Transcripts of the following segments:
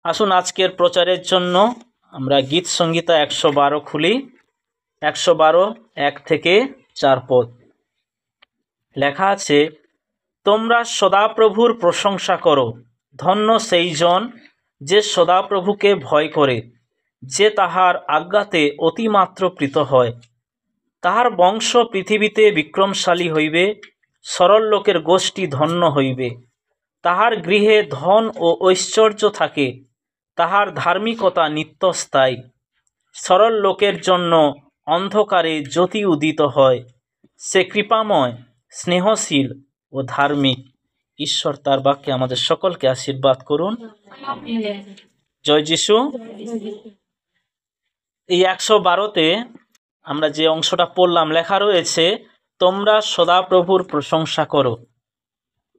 আসুন আজকের প্রচারের জন্য আমরা গীত সংহিতা 112 খুলি। 112 1 থেকে 4 পদ লেখা আছে, তোমরা সদাপ্রভুর প্রশংসা করো, ধন্য সেই জন যে সদাপ্রভুকে ভয় করে, যে তাহার আজ্ঞাতে অতিমাত্র প্রীত হয়। তাহার বংশ পৃথিবীতে বিক্রমশালী হইবে, সরল লোকের গোষ্ঠী ধন্য হইবে। তাহার গৃহে ধন ও ঐশ্বর্য থাকে, তাহার ধার্মিকতা নিত্যস্থায়ী। সরল লোকের জন্য অন্ধকারে জ্যোতি উদিত হয়, সে কৃপাময়, স্নেহশীল ও ধার্মিক। ঈশ্বর তার বাক্যে আমাদের সকলকে আশীর্বাদ করুন। জয় যিশু। এই 112তে আমরা যে অংশটা পড়লাম, লেখা রয়েছে তোমরা সদাপ্রভুর প্রশংসা করো।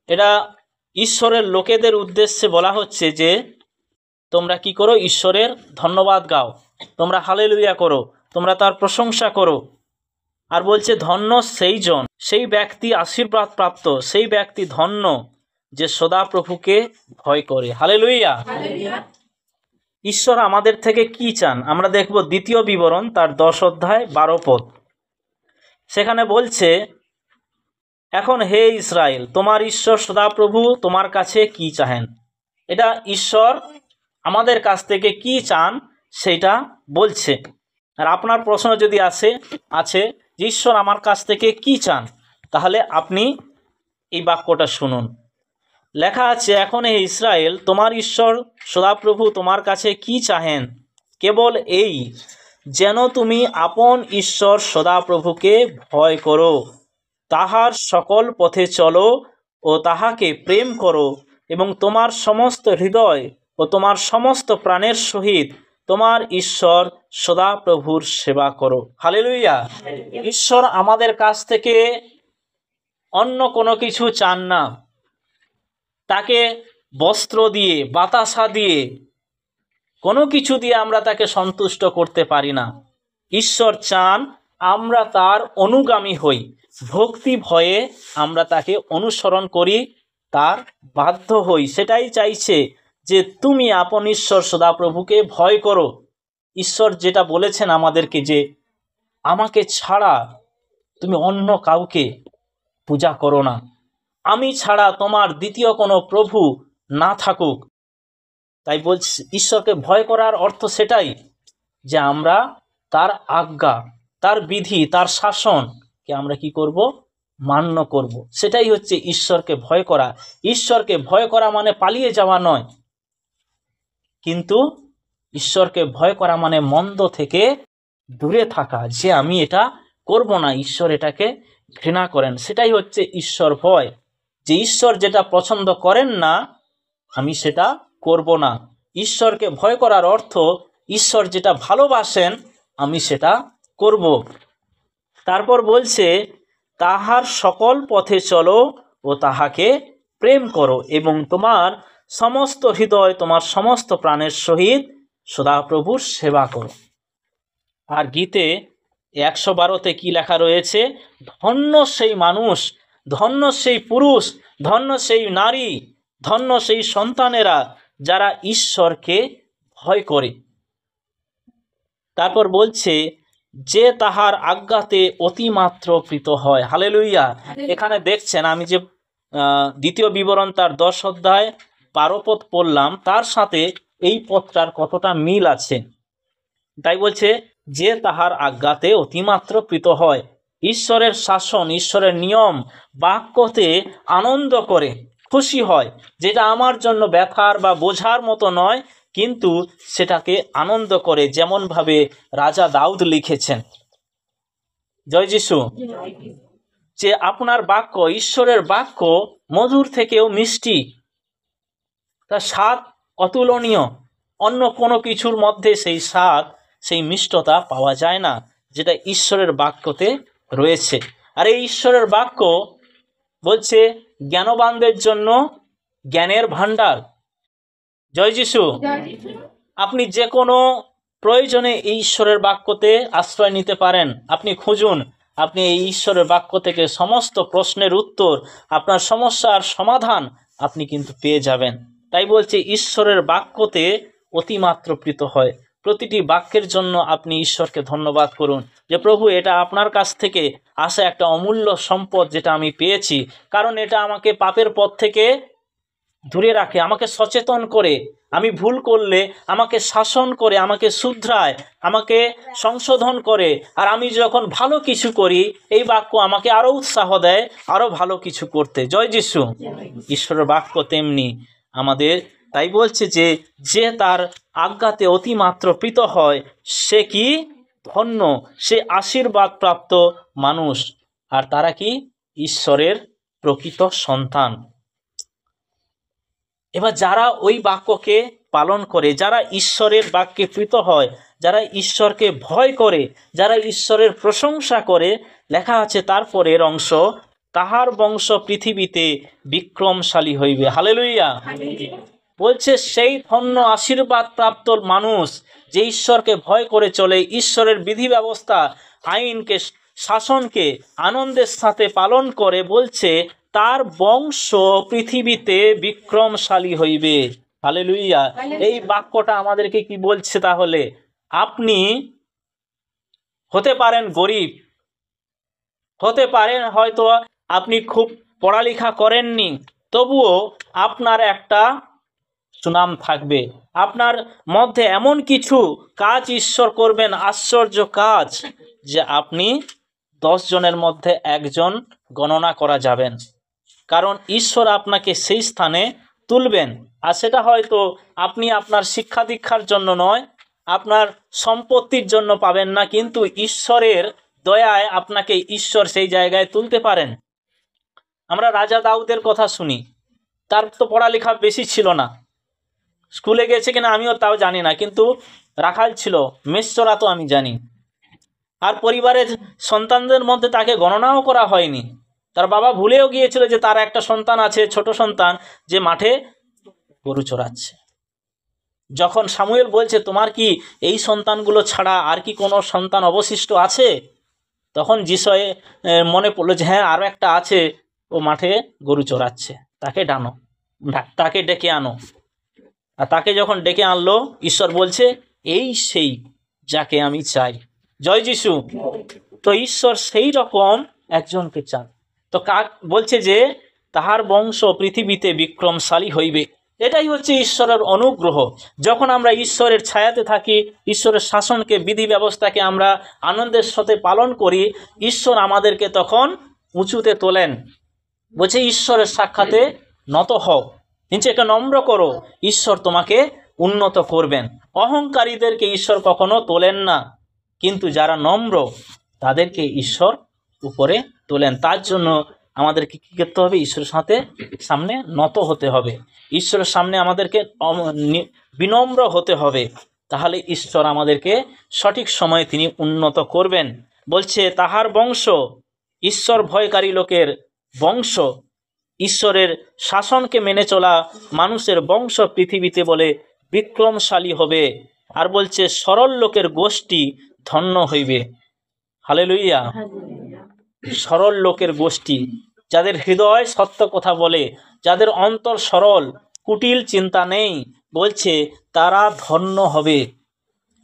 এটা ঈশ্বরের লোকেদের উদ্দেশ্যে বলা হচ্ছে যে তোমরা কি করো, ঈশ্বরের ধন্যবাদ গাও, তোমরা হালেলুয়া করো, তোমরা তার প্রশংসা করো। আর বলছে ধন্য সেই জন, সেই ব্যক্তি আশীর্বাদ প্রাপ্ত, সেই ব্যক্তি ধন্য যে সদাপ্রভুকে ভয় করে। হালেলুয়া। ঈশ্বর আমাদের থেকে কি চান আমরা দেখব দ্বিতীয় বিবরণ তার 10 অধ্যায় 12 পদ। সেখানে বলছে, এখন হে ইসরায়েল, তোমার ঈশ্বর সদাপ্রভু তোমার কাছে কি চাহেন। এটা ঈশ্বর আমাদের কাছ থেকে কি চান সেটা বলছে। আর আপনার প্রশ্ন যদি আছে যে ঈশ্বর আমার কাছ থেকে কি চান, তাহলে আপনি এই বাক্যটা শুনুন। লেখা আছে, এখন হে ইসরায়েল, তোমার ঈশ্বর সদাপ্রভু তোমার কাছে কি চাহেন, কেবল এই যেন তুমি আপন ঈশ্বর সদাপ্রভুকে ভয় করো, তাহার সকল পথে চলো ও তাহাকে প্রেম করো, এবং তোমার সমস্ত হৃদয় ও তোমার সমস্ত প্রাণের সহিত তোমার ঈশ্বর সদাপ্রভুর সেবা করো। হালেলুয়া। ঈশ্বর আমাদের কাছ থেকে অন্য কোনো কিছু চান না। তাকে বস্ত্র দিয়ে, বাতাসা দিয়ে, কোনো কিছু দিয়ে আমরা তাকে সন্তুষ্ট করতে পারি না। ঈশ্বর চান আমরা তার অনুগামী হই, ভক্তি ভয়ে আমরা তাকে অনুসরণ করি, তার বাধ্য হই। সেটাই চাইছে যে তুমি আপন ঈশ্বর সদাপ্রভুকে ভয় করো। ঈশ্বর যেটা বলেছেন আমাদেরকে যে আমাকে ছাড়া তুমি অন্য কাউকে পূজা করো না, আমি ছাড়া তোমার দ্বিতীয় কোনো প্রভু না থাকুক। তাই বলছি ঈশ্বরকে ভয় করার অর্থ সেটাই যে আমরা তার আজ্ঞা, তার বিধি, তার শাসনকে আমরা কি করব, মান্য করব। সেটাই হচ্ছে ঈশ্বরকে ভয় করা। ঈশ্বরকে ভয় করা মানে পালিয়ে যাওয়া নয়, কিন্তু ঈশ্বরকে ভয় করা মানে মন্দ থেকে দূরে থাকা, যে আমি এটা করব না, ঈশ্বর এটাকে ঘৃণা করেন। সেটাই হচ্ছে ঈশ্বর ভয়, যে ঈশ্বর যেটা পছন্দ করেন না আমি সেটা করব না। ঈশ্বরকে ভয় করার অর্থ ঈশ্বর যেটা ভালোবাসেন আমি সেটা করব। তারপর বলছে, তাহার সকল পথে চলো ও তাহাকে প্রেম করো, এবং তোমার সমস্ত হৃদয়, তোমার সমস্ত প্রাণের সহিত সদাপ্রভুর সেবা করো। আর গীতে 112তে কি লেখা রয়েছে, ধন্য সেই মানুষ, ধন্য সেই পুরুষ, ধন্য সেই নারী, ধন্য সেই সন্তানেরা যারা ঈশ্বরকে ভয় করে। তারপর বলছে, যে তাহার আজ্ঞাতে অতিমাত্র প্রীত হয়। হালেলুয়া। এখানে দেখছেন আমি যে দ্বিতীয় বিবরণ তার 10 অধ্যায় 12 পদ পড়লাম, তার সাথে এই পদটার কতটা মিল আছে। তাই বলছে, যে তাহার আজ্ঞাতে অতিমাত্র প্রীত হয়। ঈশ্বরের শাসন, ঈশ্বরের নিয়ম বাক্যতে আনন্দ করে, খুশি হয়, যেটা আমার জন্য ব্যথার বা বোঝার মতো নয়, কিন্তু সেটাকে আনন্দ করে, যেমনভাবে রাজা দাউদ লিখেছেন। জয় যিশু। যে আপনার বাক্য, ঈশ্বরের বাক্য মধুর থেকেও মিষ্টি, তার স্বাদ অতুলনীয়। অন্য কোনো কিছুর মধ্যে সেই স্বাদ, সেই মিষ্টতা পাওয়া যায় না, যেটা ঈশ্বরের বাক্যতে রয়েছে। আর এই ঈশ্বরের বাক্য বলছে জ্ঞানবানদের জন্য জ্ঞানের ভাণ্ডার। জয় যিশু। আপনি যে কোনো প্রয়োজনে এই ঈশ্বরের বাক্যতে আশ্রয় নিতে পারেন। আপনি খুঁজুন, আপনি এই ঈশ্বরের বাক্য থেকে সমস্ত প্রশ্নের উত্তর, আপনার সমস্যার সমাধান আপনি কিন্তু পেয়ে যাবেন। তাই বলছে ঈশ্বরের বাক্যতে অতিমাত্র প্রীত হয়। প্রতিটি বাক্যের জন্য আপনি ঈশ্বরকে ধন্যবাদ করুন যে প্রভু, এটা আপনার কাছ থেকে আসা একটা অমূল্য সম্পদ যেটা আমি পেয়েছি, কারণ এটা আমাকে পাপের পথ থেকে দূরে রাখে, আমাকে সচেতন করে, আমি ভুল করলে আমাকে শাসন করে, আমাকে শুধরায়, আমাকে সংশোধন করে। আর আমি যখন ভালো কিছু করি, এই বাক্য আমাকে আরও উৎসাহ দেয় আরও ভালো কিছু করতে। জয় যিশু। ঈশ্বরের বাক্য তেমনি আমাদের তাই বলছে যে যে তার আজ্ঞাতে অতিমাত্র প্রীত হয় সে কি ধন্য, সে আশীর্বাদ প্রাপ্ত মানুষ। আর তারা কি ঈশ্বরের প্রকৃত সন্তান। এবার যারা ওই বাক্যকে পালন করে, যারা ঈশ্বরের বাক্যে প্রীত হয়, যারা ঈশ্বরকে ভয় করে, যারা ঈশ্বরের প্রশংসা করে, লেখা আছে তারপরের অংশ, তাহার বংশ পৃথিবীতে বিক্রমশালী হইবে। হালেলুইয়া। বলছে সেই ধন্য আশীর্বাদ প্রাপ্ত মানুষ যে ঈশ্বরকে ভয় করে চলে, ঈশ্বরের বিধি ব্যবস্থা, আইনকে, শাসনকে আনন্দের সাথে পালন করে, বলছে তার বংশ পৃথিবীতে বিক্রমশালী হইবে। হালেলুইয়া। এই বাক্যটা আমাদেরকে কি বলছে তাহলে? আপনি হতে পারেন গরিব, হতে পারেন হয়তো আপনি খুব পড়ালেখা করেননি, তবুও আপনার একটা সুনাম থাকবে। আপনার মধ্যে এমন কিছু কাজ ঈশ্বর করবেন, আশ্চর্য কাজ, যে আপনি 10 জনের মধ্যে একজন গণনা করা যাবেন, কারণ ঈশ্বর আপনাকে সেই স্থানে তুলবেন। আর সেটা হয়তো আপনি আপনার শিক্ষা দীক্ষার জন্য নয়, আপনার সম্পত্তির জন্য পাবেন না, কিন্তু ঈশ্বরের দয়ায় আপনাকে ঈশ্বর সেই জায়গায় তুলতে পারেন। আমরা রাজা দাউদের কথা শুনি, তার তো পড়ালেখা বেশি ছিল না, স্কুলে গেছে কিনা আমিও তাও জানি না, কিন্তু রাখাল ছিল, মেষচরা তো আমি জানি। আর পরিবারের সন্তানদের মধ্যে তাকে গণনাও করা হয়নি। তার বাবা ভুলেও গিয়েছিল যে তার একটা সন্তান আছে, ছোট সন্তান, যে মাঠে গরু চড়াচ্ছে। যখন সামুয়েল বলছে তোমার কি এই সন্তানগুলো ছাড়া আর কি কোনো সন্তান অবশিষ্ট আছে, তখন যিশয়ে মনে পড়লো যে হ্যাঁ, আরও একটা আছে, ও মাঠে গরু চড়াচ্ছে, তাকে ডানো, তাকে ডেকে আনো। আর তাকে যখন ডেকে আনলো, ঈশ্বর বলছে এই সেই যাকে আমি চাই। জয় যিশু। তো ঈশ্বর সেই রকম একজনকে চান। তো কাক বলছে যে তাহার বংশ পৃথিবীতে বিক্রমশালী হইবে। এটাই হচ্ছে ঈশ্বরের অনুগ্রহ। যখন আমরা ঈশ্বরের ছায়াতে থাকি, ঈশ্বরের শাসনকে, বিধি ব্যবস্থাকে আমরা আনন্দের সাথে পালন করি, ঈশ্বর আমাদেরকে তখন উঁচুতে তোলেন। বলছে ঈশ্বরের সাক্ষাতে নত হও, নিজেকে নম্র করো, ঈশ্বর তোমাকে উন্নত করবেন। অহংকারীদেরকে ঈশ্বর কখনো তোলেন না, কিন্তু যারা নম্র তাদেরকে ঈশ্বর উপরে তোলেন। তার জন্য আমাদেরকে কী করতে হবে? ঈশ্বরের সামনে নত হতে হবে, ঈশ্বরের সামনে আমাদেরকে বিনম্র হতে হবে। তাহলে ঈশ্বর আমাদেরকে সঠিক সময়ে তিনি উন্নত করবেন। বলছে তাহার বংশ, ঈশ্বর ভয়কারী লোকের বংশ, ঈশ্বরের শাসনকে মেনে চলা মানুষের বংশ পৃথিবীতে বলে বিক্রমশালী হবে। আর বলছে সরল লোকের গোষ্ঠী ধন্য হইবে। হালেলুইয়া। সরল লোকের গোষ্ঠী, যাদের হৃদয় সত্য কথা বলে, যাদের অন্তর সরল, কুটিল চিন্তা নেই, বলছে তারা ধন্য হবে।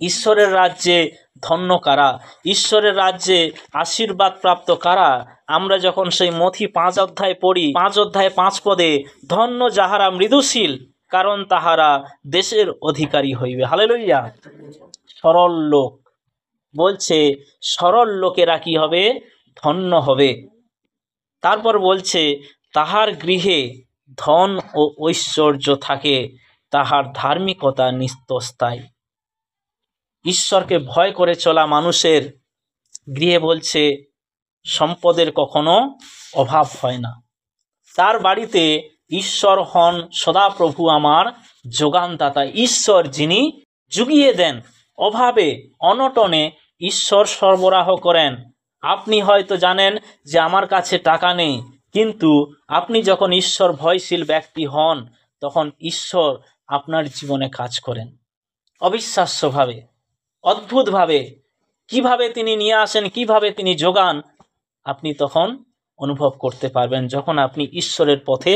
ঈশ্বরের রাজ্যে ধন্য কারা? ঈশ্বরের রাজ্যে আশীর্বাদ প্রাপ্ত কারা? আমরা যখন সেই মথি 5 অধ্যায় পড়ি, 5 অধ্যায় 5 পদে, ধন্য যাহারা মৃদুশীল, কারণ তাহারা দেশের অধিকারী হইবে। হালেলুইয়া। সরল লোক, বলছে সরল লোকেরা কি হবে? ধন্য হবে। তারপর বলছে তাহার গৃহে ধন ও ঐশ্বর্য থাকে, তাহার ধার্মিকতা নিত্যস্থায়ী। ঈশ্বরকে ভয় করে চলা মানুষের গৃহে বলছে সম্পদের কখনো অভাব হয় না। তার বাড়িতে ঈশ্বর হন সদাপ্রভু আমার যোগানদাতা। ঈশ্বর যিনি জুগিয়ে দেন, অভাবে অনটনে ঈশ্বর সরবরাহ করেন। আপনি হয়তো জানেন যে আমার কাছে টাকা নেই, কিন্তু আপনি যখন ঈশ্বর ভয়শীল ব্যক্তি হন, তখন ঈশ্বর আপনার জীবনে কাজ করেন অবিশ্বাস্যভাবে, অদ্ভুতভাবে। কিভাবে তিনি নিয়ে আসেন, কিভাবে তিনি যোগান, আপনি তখন অনুভব করতে পারবেন যখন আপনি ঈশ্বরের পথে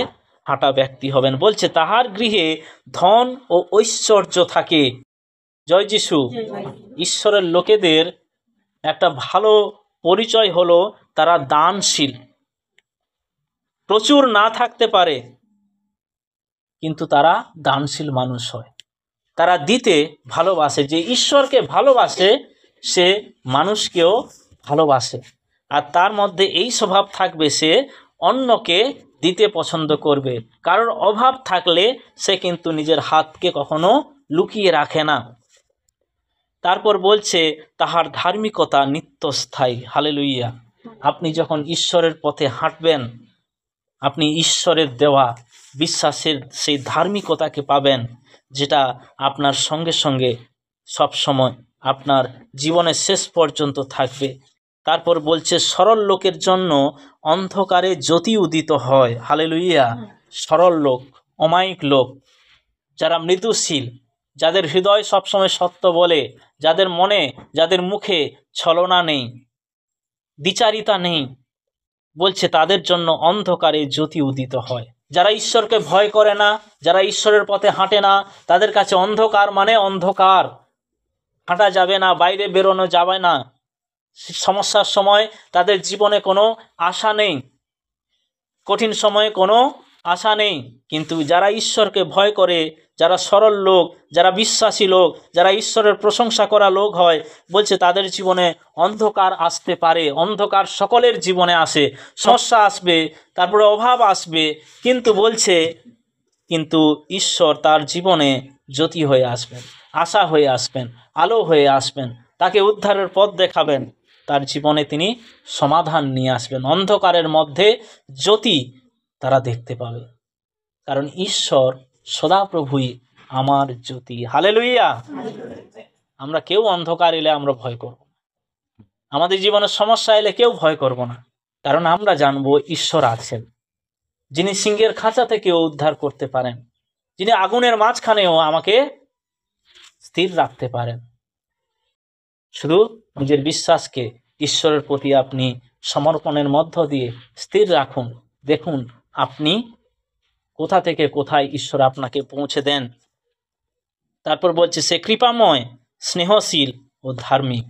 হাঁটা ব্যক্তি হবেন। বলছে তাহার গৃহে ধন ও ঐশ্বর্য থাকে। জয় যিশু। ঈশ্বরের লোকেদের একটা ভালো পরিচয় হলো তারা দানশীল। প্রচুর না থাকতে পারে, কিন্তু তারা দানশীল মানুষ হয়। তারা দিতে ভালোবাসে। যে ঈশ্বরকে ভালোবাসে সে মানুষকেও ভালোবাসে, আর তার মধ্যে এই স্বভাব থাকবে, সে অন্যকে দিতে পছন্দ করবে। কারোর অভাব থাকলে সে কিন্তু নিজের হাতকে কখনো লুকিয়ে রাখে না। তারপর বলছে তাহার ধার্মিকতা নিত্যস্থায়ী। হালেলুইয়া। আপনি যখন ঈশ্বরের পথে হাঁটবেন, আপনি ঈশ্বরের দেওয়া বিশ্বাসের সেই ধার্মিকতাকে পাবেন, যেটা আপনার সঙ্গে সঙ্গে সব সময় আপনার জীবনের শেষ পর্যন্ত থাকবে। তারপর বলছে সরল লোকের জন্য অন্ধকারে জ্যোতি উদিত হয়। হালেলুইয়া। সরল লোক, অমায়িক লোক, যারা মৃদুশীল, যাদের হৃদয় সবসময় সত্য বলে, যাদের মনে, যাদের মুখে ছলনা নেই, দ্বিচারিতা নেই, বলছে তাদের জন্য অন্ধকারে জ্যোতি উদিত হয়। যারা ঈশ্বরকে ভয় করে না, যারা ঈশ্বরের পথে হাঁটে না, তাদের কাছে অন্ধকার মানে অন্ধকার। হাঁটা যাবে না, বাইরে বেরোনো যাবে না। সমস্যার সময় তাদের জীবনে কোনো আশা নেই, কঠিন সময়ে কোনো আশা নেই। কিন্তু যারা ঈশ্বরকে ভয় করে, যারা সরল লোক, যারা বিশ্বাসী লোক, যারা ঈশ্বরের প্রশংসা করা লোক হয়, বলছে তাদের জীবনে অন্ধকার আসতে পারে। অন্ধকার সকলের জীবনে আসে, সমস্যা আসবে, তারপরে অভাব আসবে, কিন্তু বলছে কিন্তু ঈশ্বর তার জীবনে জ্যোতি হয়ে আসবেন, আশা হয়ে আসবেন, আলো হয়ে আসবেন, তাকে উদ্ধারের পথ দেখাবেন, তার জীবনে তিনি সমাধান নিয়ে আসবেন। অন্ধকারের মধ্যে জ্যোতি তারা দেখতে পাবে, কারণ ঈশ্বর সদাপ্রভুই আমার জ্যোতি। হালেলুইয়া। আমরা কেউ অন্ধকার এলে আমরা ভয় করব, আমাদের জীবনে সমস্যা এলে কেউ ভয় করব না, কারণ আমরা জানবো ঈশ্বর আছেন, যিনি সিংহের খাঁচা থেকেও উদ্ধার করতে পারেন, যিনি আগুনের মাঝখানেও আমাকে স্থির রাখতে পারেন। শুধু নিজের বিশ্বাসকে ঈশ্বরের প্রতি আপনি সমর্পণের মধ্য দিয়ে স্থির রাখুন, দেখুন আপনি কোথা থেকে কোথায় ঈশ্বর আপনাকে পৌঁছে দেন। তারপর বলছে সে কৃপাময়, স্নেহশীল ও ধার্মিক।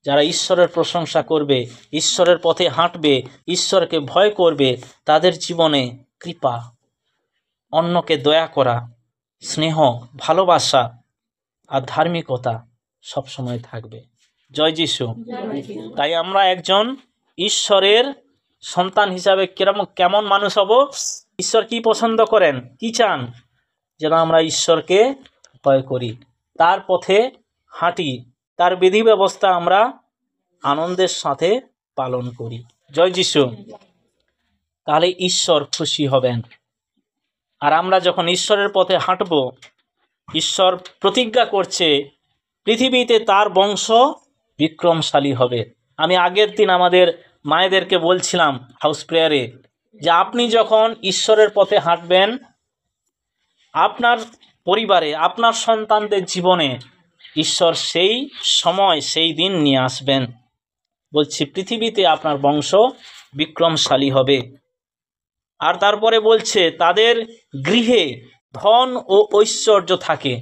যারা ঈশ্বরের প্রশংসা করবে, ঈশ্বরের পথে হাঁটবে, ঈশ্বরকে ভয় করবে, তাদের জীবনে কৃপা, অন্যকে দয়া করা, স্নেহ, ভালোবাসা আর ধার্মিকতা সবসময় থাকবে। জয় যিশু। তাই আমরা একজন ঈশ্বরের সন্তান হিসাবে কেমন মানুষ হব? ঈশ্বর কি পছন্দ করেন, কি চান? যেন আমরা ঈশ্বরকে ভয় করি, তার পথে হাঁটি, তার বিধি ব্যবস্থা আমরা আনন্দের সাথে পালন করি। জয় যিশু। তাহলে ঈশ্বর খুশি হবেন। আর আমরা যখন ঈশ্বরের পথে হাঁটব, ঈশ্বর প্রতিজ্ঞা করছে পৃথিবীতে তার বংশ বিক্রমশালী হবে। আমি আগের দিন আমাদের মায়েদেরকে বলছিলাম হাউস প্রেয়ারে, যে আপনি যখন ঈশ্বরের পথে হাঁটবেন, আপনার পরিবারে, আপনার সন্তানদের জীবনে ঈশ্বর সেই সময়, সেই দিন নিয়ে আসবেন। বলছি পৃথিবীতে আপনার বংশ বিক্রমশালী হবে। আর তারপরে বলছে তাদের গৃহে ধন ও ঐশ্বর্য থাকে।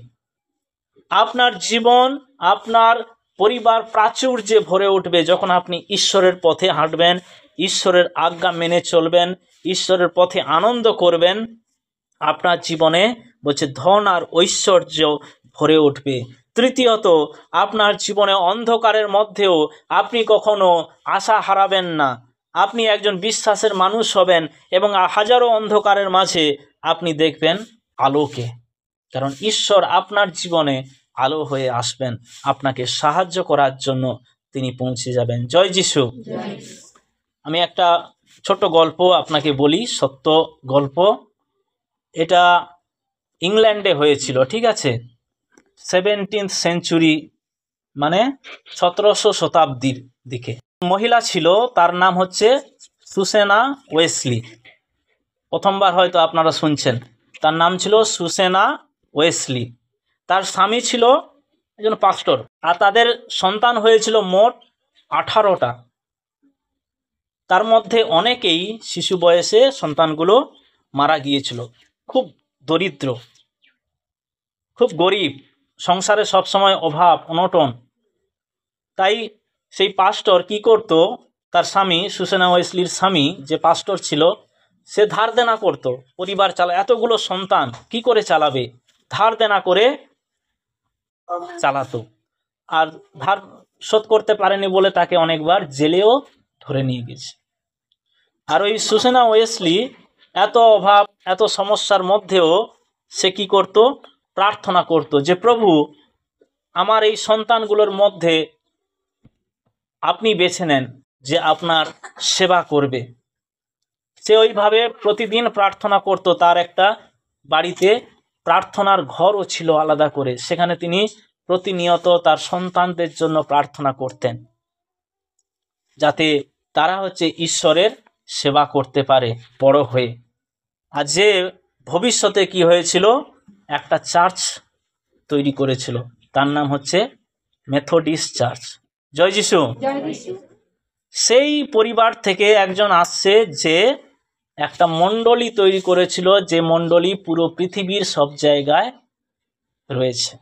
আপনার জীবন, আপনার পরিবার প্রাচুর্যে ভরে উঠবে যখন আপনি ঈশ্বরের পথে হাঁটবেন, ঈশ্বরের আজ্ঞা মেনে চলবেন, ঈশ্বরের পথে আনন্দ করবেন। আপনার জীবনে বলছে ধন আর ঐশ্বর্য ভরে উঠবে। তৃতীয়ত, আপনার জীবনে অন্ধকারের মধ্যেও আপনি কখনো আশা হারাবেন না। আপনি একজন বিশ্বাসের মানুষ হবেন এবং হাজারো অন্ধকারের মাঝে আপনি দেখবেন আলোকে, কারণ ঈশ্বর আপনার জীবনে আলো হয়ে আসবেন, আপনাকে সাহায্য করার জন্য তিনি পৌঁছে যাবেন। জয় যিশু। আমি একটা ছোট গল্প আপনাকে বলি, সত্য গল্প। এটা ইংল্যান্ডে হয়েছিল, ঠিক আছে, 17th সেঞ্চুরি, মানে 1700 শতাব্দীর দিকে। মহিলা ছিল, তার নাম হচ্ছে সুসেনা ওয়েসলি। প্রথমবার হয়তো আপনারা শুনছেন, তার নাম ছিল সুসেনা ওয়েসলি। তার স্বামী ছিল একজন পাস্টর, আর তাদের সন্তান হয়েছিল মোট 18টা। তার মধ্যে অনেকেই শিশু বয়সে সন্তানগুলো মারা গিয়েছিল, খুব দরিদ্র, খুব গরিব, সংসারে সবসময় অভাব অনটন। তাই সেই পাস্টর কি করত, তার স্বামী সুসেনা ওয়েসলির স্বামী যে পাস্টর ছিল, সে ধার দেনা করত, পরিবার এতগুলো সন্তান কি করে চালাবে, ধার দেনা করে চালাতো। আর ধার শোধ করতে পারেনি বলে তাকে অনেকবার জেলেও ধরে নিয়ে গেছে। আর ওই সুসেনা ওয়েসলি এত অভাব এত সমস্যার মধ্যেও সে কি করত, প্রার্থনা করত যে প্রভু আমার এই সন্তানগুলোর মধ্যে আপনি বেছে নেন যে আপনার সেবা করবে। সে ওইভাবে প্রতিদিন প্রার্থনা করত। তার একটা বাড়িতে প্রার্থনার ঘরও ছিল আলাদা করে, সেখানে তিনি প্রতিনিয়ত তার সন্তানদের জন্য প্রার্থনা করতেন যাতে তারা ঈশ্বরের সেবা করতে পারে বড় হয়ে। আর যে ভবিষ্যতে কি হয়েছিল, একটা চার্চ তৈরি করেছিল, তার নাম মেথডিস্ট চার্চ। জয় যিশু। সেই পরিবার থেকে একজন আসছে যে একটা মণ্ডলী তৈরি করেছিল, যে মণ্ডলী পুরো পৃথিবীর সব জায়গায় রয়েছে,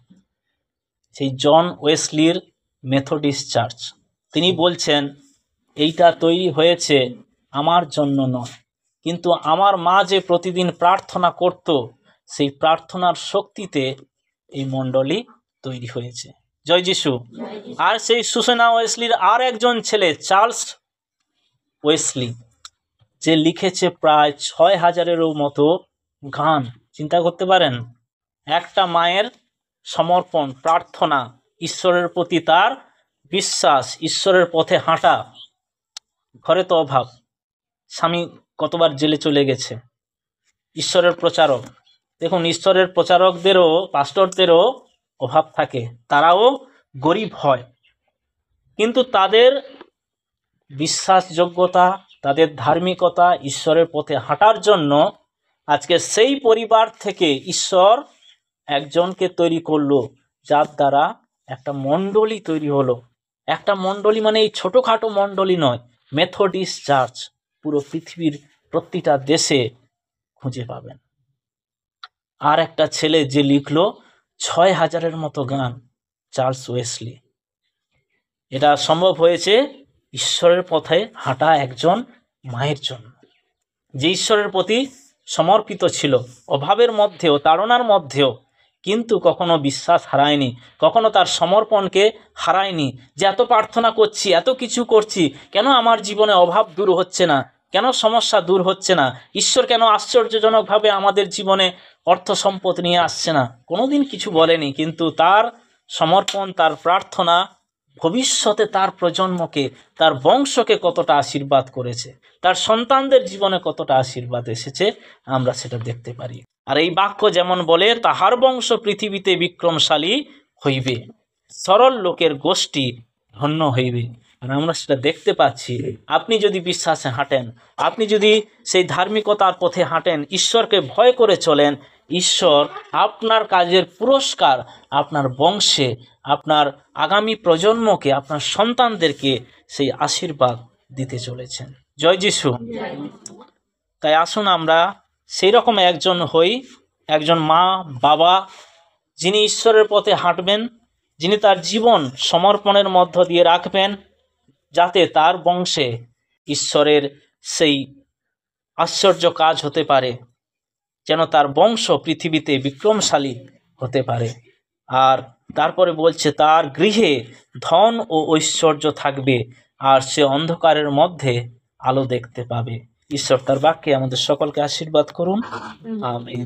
সেই জন ওয়েসলির মেথডিস্ট চার্চ। তিনি বলছেন এইটা তৈরি হয়েছে আমার জন্য নয়, কিন্তু আমার মা যে প্রতিদিন প্রার্থনা করত, সেই প্রার্থনার শক্তিতে এই মণ্ডলী তৈরি হয়েছে। জয় যিশু। আর সেই সুসেনা ওয়েসলির আর একজন ছেলে চার্লস ওয়েসলি, যে লিখেছে প্রায় 6000-এরও মতো গান। চিন্তা করতে পারেন, একটা মায়ের সমর্পণ, প্রার্থনা, ঈশ্বরের প্রতি তার বিশ্বাস, ঈশ্বরের পথে হাঁটা। ঘরে তো অভাব, স্বামী কতবার জেলে চলে গেছে, ঈশ্বরের প্রচারক। দেখুন, ঈশ্বরের প্রচারকদেরও, পাস্টরদেরও অভাব থাকে, তারাও গরিব হয়, কিন্তু তাদের বিশ্বাসযোগ্যতা, তাদের ধার্মিকতা, ঈশ্বরের পথে হাঁটার জন্য আজকে সেই পরিবার থেকে ঈশ্বর একজনকে তৈরি করলো, যার দ্বারা একটা মণ্ডলী তৈরি হলো। একটা মণ্ডলী মানে এই ছোটোখাটো মণ্ডলী নয়, মেথডিস্ট চার্চ পুরো পৃথিবীর প্রতিটা দেশে খুঁজে পাবেন। আর একটা ছেলে যে লিখলো 6000-এর মতো গান, চার্লস ওয়েসলি। এটা সম্ভব হয়েছে ঈশ্বরের পথে হাঁটা একজন মায়ের জন্য, যে ঈশ্বরের প্রতি সমর্পিত ছিল, অভাবের মধ্যেও, তাড়নার মধ্যেও, কিন্তু কখনো বিশ্বাস হারায়নি, কখনো তার সমর্পণকে হারায়নি। যে এত প্রার্থনা করছি, এত কিছু করছি, কেন আমার জীবনে অভাব দূর হচ্ছে না, কেন সমস্যা দূর হচ্ছে না, ঈশ্বর কেন আশ্চর্যজনকভাবে আমাদের জীবনে অর্থ সম্পদ নিয়ে আসছে না, কোনোদিন কিছু বলেনি। কিন্তু তার সমর্পণ, তার প্রার্থনা ভবিষ্যতে তার প্রজন্মকে, তার বংশকে কতটা আশীর্বাদ করেছে, তার সন্তানদের জীবনে কতটা আশীর্বাদ এসেছে, আমরা সেটা দেখতে পারি। আর এই বাক্য যেমন বলে, তাহার বংশ পৃথিবীতে বিক্রমশালী হইবে, সরল লোকের গোষ্ঠী ধন্য হইবে। আর আমরা সেটা দেখতে পাচ্ছি। আপনি যদি বিশ্বাসে হাঁটেন, আপনি যদি সেই ধার্মিকতার পথে হাঁটেন, ঈশ্বরকে ভয় করে চলেন, ঈশ্বর আপনার কাজের পুরস্কার আপনার বংশে, আপনার আগামী প্রজন্মকে, আপনার সন্তানদেরকে সেই আশীর্বাদ দিতে চলেছেন। জয় যিশু। তাই আসুন আমরা সেই রকম একজন হই, একজন মা বাবা যিনি ঈশ্বরের পথে হাঁটবেন, যিনি তার জীবন সমর্পণের মধ্য দিয়ে রাখবেন, যাতে তার বংশে ঈশ্বরের সেই আশ্চর্য কাজ হতে পারে, যেন তার বংশ পৃথিবীতে বিক্রমশালী হতে পারে। আর তারপরে বলছে, তার গৃহে ধন ও ঐশ্বর্য থাকবে, আর সে অন্ধকারের মধ্যে আলো দেখতে পাবে। ঈশ্বর তার বাক্যে আমাদের সকলকে আশীর্বাদ করুন। আমিন।